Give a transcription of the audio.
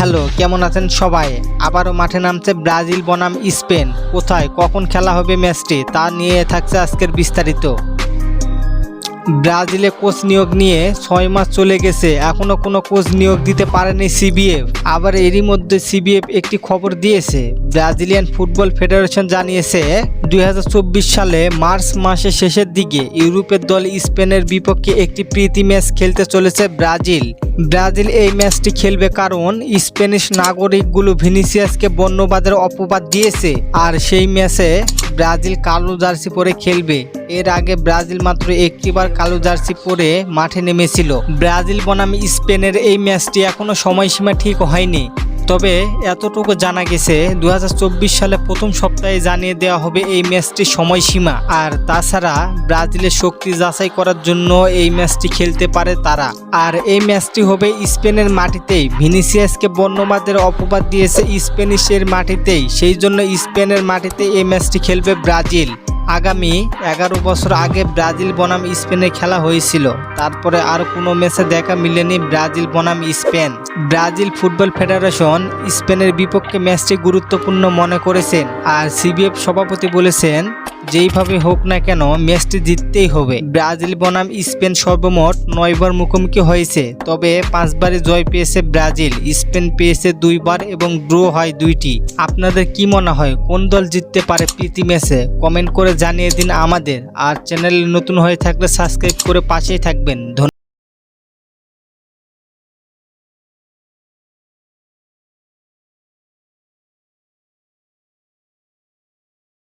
Hello, কেমন আছেন সবাই? আবারও মাঠে নামছে ব্রাজিল বনাম স্পেন। কোথায় কখন খেলা হবে ম্যাচটি তা নিয়ে থাকছে আজকের বিস্তারিত। ব্রাজিলে কোচ নিয়োগ নিয়ে 6 মাস চলে গেছে, এখনো কোনো কোচ নিয়োগ দিতে পারেনি সিবিএফ। আবার এরই মধ্যে সিবিএফ একটি খবর দিয়েছে। ব্রাজিলিয়ান ফুটবল ফেডারেশন জানিয়েছে 2024 সালে মার্চ মাসের শেষের দিকে ইউরোপের দল স্পেনের বিপক্ষে একটি প্রীতি ম্যাচ খেলতে চলেছে ব্রাজিল। ব্রাজিল এই ম্যাচটি খেলবে কারণ স্প্যানিশ নাগরিকগুলো ভিনিসিয়াসকে বর্ণবাদের অপবাদ দিয়েছে, আর সেই ম্যাচে ব্রাজিল কালো জার্সি পরে খেলবে। এর আগে ব্রাজিল মাত্র একটিবার কালো জার্সি পরে মাঠে নেমেছিল। ব্রাজিল বনাম স্পেনের এই ম্যাচটি এখনো সময়সীমা ঠিক হয়নি, তবে এতটুকু জানা গেছে 2024 সালে প্রথম সপ্তাহে জানিয়ে দেওয়া হবে এই ম্যাচটির সময়সীমা। আর তাছাড়া ব্রাজিলের শক্তি যাচাই করার জন্য এই ম্যাচটি খেলতে পারে তারা। আর এই ম্যাচটি হবে স্পেনের মাটিতেই। ভিনিসিয়াসকে বর্ণবাদের অপবাদ দিয়েছে স্প্যানিশের মাটিতেই, সেই জন্য স্পেনের মাটিতে এই ম্যাচটি খেলবে ব্রাজিল। আগামী 11 বছর আগে ব্রাজিল বনাম স্পেনের খেলা হয়েছিল, তারপরে আর কোনো ম্যাচে দেখা মিলেনি ব্রাজিল বনাম স্পেন। ব্রাজিল ফুটবল ফেডারেশন স্পেনের বিপক্ষে ম্যাচটি গুরুত্বপূর্ণ মনে করেছেন, আর সিবিএফ সভাপতি বলেছেন যেইভাবে হোক না কেন ম্যাচটি জিততেই হবে। ব্রাজিল বনাম স্পেন সর্বমোট 9 বার মুখোমুখি হয়েছে, তবে 5 বারে জয় পেয়েছে ব্রাজিল, স্পেন পেয়েছে 2 বার এবং ড্র হয় 2টি। আপনাদের কি মনে হয় কোন দল জিততে পারে প্রীতি ম্যাচে? কমেন্ট করে জানিয়ে দিন আমাদের। আর চ্যানেলে নতুন হয়ে থাকলে সাবস্ক্রাইব করে পাশেই থাকবেন। ধন্যবাদ।